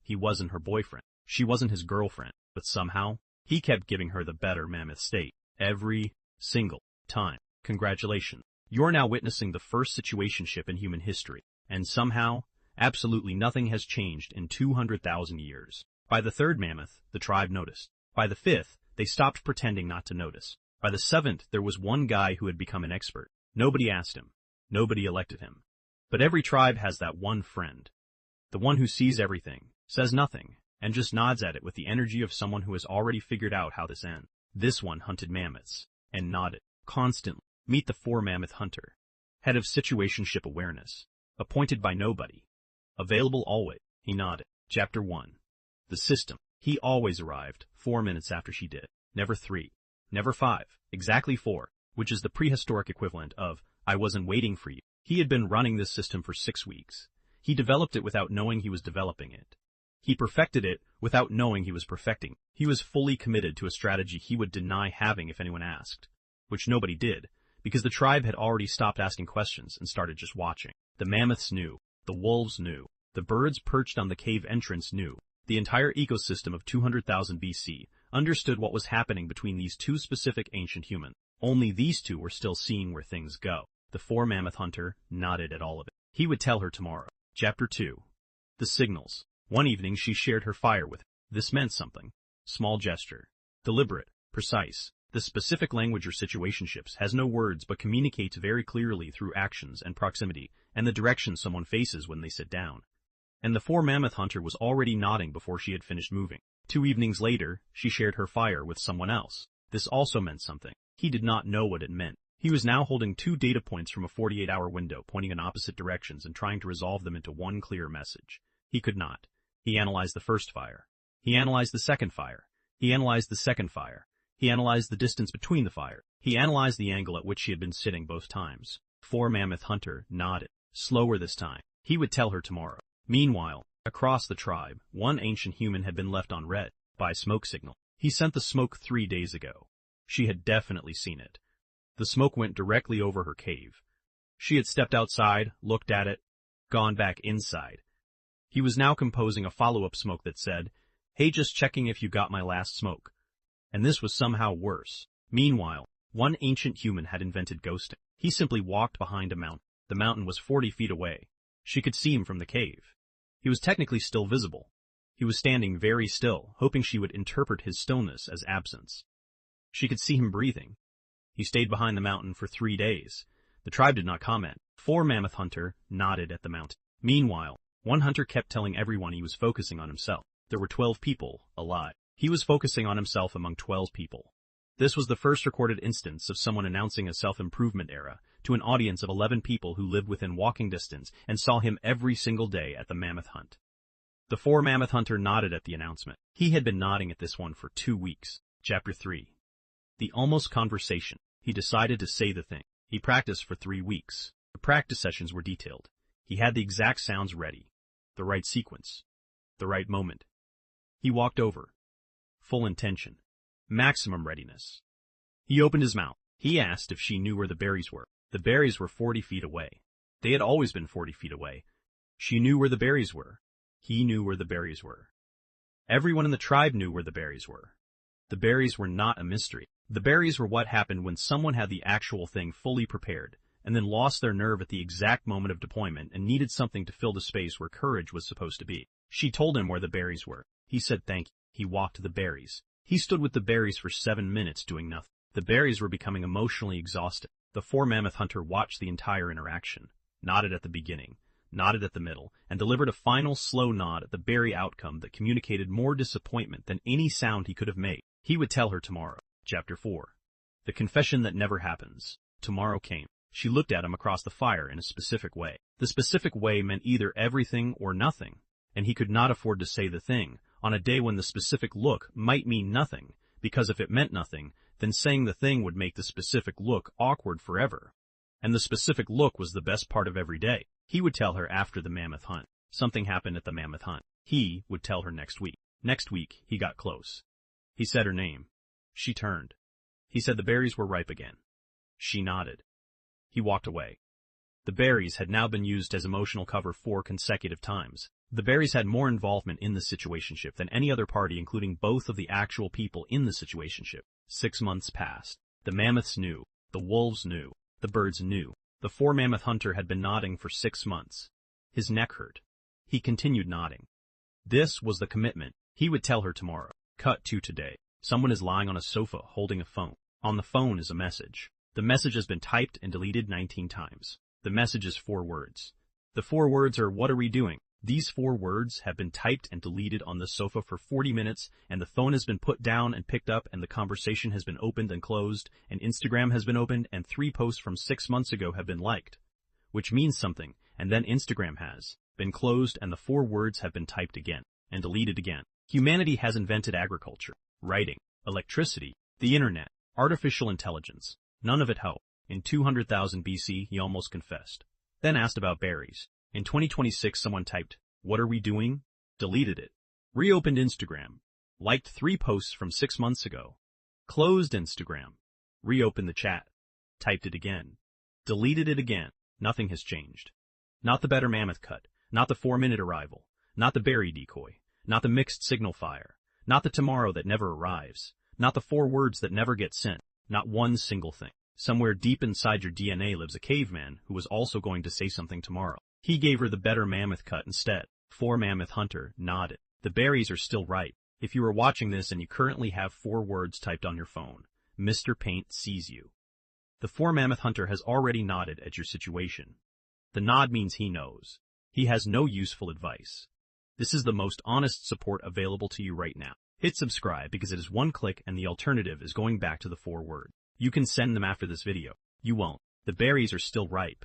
He wasn't her boyfriend. She wasn't his girlfriend. But somehow, he kept giving her the better mammoth state. Every single time. Congratulations. You're now witnessing the first situationship in human history. And somehow, absolutely nothing has changed in 200,000 years. By the third mammoth, the tribe noticed. By the fifth, they stopped pretending not to notice. By the seventh, there was one guy who had become an expert. Nobody asked him. Nobody elected him. But every tribe has that one friend. The one who sees everything, says nothing, and just nods at it with the energy of someone who has already figured out how this ends. This one hunted mammoths, and nodded, constantly. Meet the Four-Mammoth hunter. Head of Situationship Awareness. Appointed by nobody. Available always. He nodded. Chapter 1. The system. He always arrived, 4 minutes after she did. Never 3. Never 5. Exactly 4, which is the prehistoric equivalent of, I wasn't waiting for you. He had been running this system for 6 weeks. He developed it without knowing he was developing it. He perfected it without knowing he was perfecting. He was fully committed to a strategy he would deny having if anyone asked. Which nobody did, because the tribe had already stopped asking questions and started just watching. The mammoths knew. The wolves knew. The birds perched on the cave entrance knew. The entire ecosystem of 200,000 BC understood what was happening between these two specific ancient humans. Only these two were still seeing where things go. The Four-Mammoth hunter nodded at all of it. He would tell her tomorrow. Chapter 2. The signals. One evening she shared her fire with him. This meant something. Small gesture. Deliberate. Precise. The specific language or situationships has no words but communicates very clearly through actions and proximity and the direction someone faces when they sit down. And the Four-Mammoth hunter was already nodding before she had finished moving. 2 evenings later, she shared her fire with someone else. This also meant something. He did not know what it meant. He was now holding 2 data points from a 48-hour window pointing in opposite directions and trying to resolve them into one clear message. He could not. He analyzed the first fire. He analyzed the second fire. He analyzed the second fire. He analyzed the distance between the fire. He analyzed the angle at which she had been sitting both times. Four-Mammoth hunter nodded. Slower this time. He would tell her tomorrow. Meanwhile, across the tribe, one ancient human had been left on red by smoke signal. He sent the smoke 3 days ago. She had definitely seen it. The smoke went directly over her cave. She had stepped outside, looked at it, gone back inside. He was now composing a follow-up smoke that said, "Hey, just checking if you got my last smoke." And this was somehow worse. Meanwhile, one ancient human had invented ghosting. He simply walked behind a mountain. The mountain was 40 feet away. She could see him from the cave. He was technically still visible. He was standing very still, hoping she would interpret his stillness as absence. She could see him breathing. He stayed behind the mountain for 3 days. The tribe did not comment. Four-Mammoth hunter nodded at the mountain. Meanwhile, one hunter kept telling everyone he was focusing on himself. There were 12 people alive. He was focusing on himself among 12 people. This was the first recorded instance of someone announcing a self-improvement era to an audience of 11 people who lived within walking distance and saw him every single day at the mammoth hunt. The Four-Mammoth hunter nodded at the announcement. He had been nodding at this one for 2 weeks. Chapter 3. The almost conversation. He decided to say the thing. He practiced for 3 weeks. The practice sessions were detailed. He had the exact sounds ready. The right sequence. The right moment. He walked over. Full intention. Maximum readiness. He opened his mouth. He asked if she knew where the berries were. The berries were 40 feet away. They had always been 40 feet away. She knew where the berries were. He knew where the berries were. Everyone in the tribe knew where the berries were. The berries were not a mystery. The berries were what happened when someone had the actual thing fully prepared, and then lost their nerve at the exact moment of deployment and needed something to fill the space where courage was supposed to be. She told him where the berries were. He said thank you. He walked to the berries. He stood with the berries for 7 minutes doing nothing. The berries were becoming emotionally exhausted. The Four-Mammoth hunter watched the entire interaction, nodded at the beginning, nodded at the middle, and delivered a final slow nod at the berry outcome that communicated more disappointment than any sound he could have made. He would tell her tomorrow. Chapter 4. The confession that never happens. Tomorrow came. She looked at him across the fire in a specific way. The specific way meant either everything or nothing, and he could not afford to say the thing on a day when the specific look might mean nothing, because if it meant nothing, then saying the thing would make the specific look awkward forever. And the specific look was the best part of every day. He would tell her after the mammoth hunt. Something happened at the mammoth hunt. He would tell her next week. Next week, he got close. He said her name. She turned. He said the berries were ripe again. She nodded. He walked away. The berries had now been used as emotional cover 4 consecutive times. The berries had more involvement in the situationship than any other party, including both of the actual people in the situationship. 6 months passed. The mammoths knew. The wolves knew. The birds knew. The four-mammoth hunter had been nodding for 6 months. His neck hurt. He continued nodding. This was the commitment. He would tell her tomorrow. Cut to today. Someone is lying on a sofa holding a phone. On the phone is a message. The message has been typed and deleted 19 times. The message is 4 words. The 4 words are, "What are we doing?" These 4 words have been typed and deleted on the sofa for 40 minutes, and the phone has been put down and picked up, and the conversation has been opened and closed, and Instagram has been opened, and 3 posts from 6 months ago have been liked, which means something, and then Instagram has been closed, and the 4 words have been typed again and deleted again. Humanity has invented agriculture, writing, electricity, the internet, artificial intelligence. None of it helped. In 200,000 BC, he almost confessed. Then asked about berries. In 2026, someone typed, "What are we doing?" Deleted it. Reopened Instagram. Liked 3 posts from 6 months ago. Closed Instagram. Reopened the chat. Typed it again. Deleted it again. Nothing has changed. Not the better mammoth cut. Not the 4-minute arrival. Not the berry decoy. Not the mixed signal fire. Not the tomorrow that never arrives. Not the 4 words that never get sent. Not one single thing. Somewhere deep inside your DNA lives a caveman who was also going to say something tomorrow. He gave her the better mammoth cut instead. Four-Mammoth hunter nodded. The berries are still ripe. If you are watching this and you currently have 4 words typed on your phone, Mr. Paint sees you. The Four-Mammoth hunter has already nodded at your situation. The nod means he knows. He has no useful advice. This is the most honest support available to you right now. Hit subscribe because it is 1 click and the alternative is going back to the 4 words. You can send them after this video. You won't. The berries are still ripe.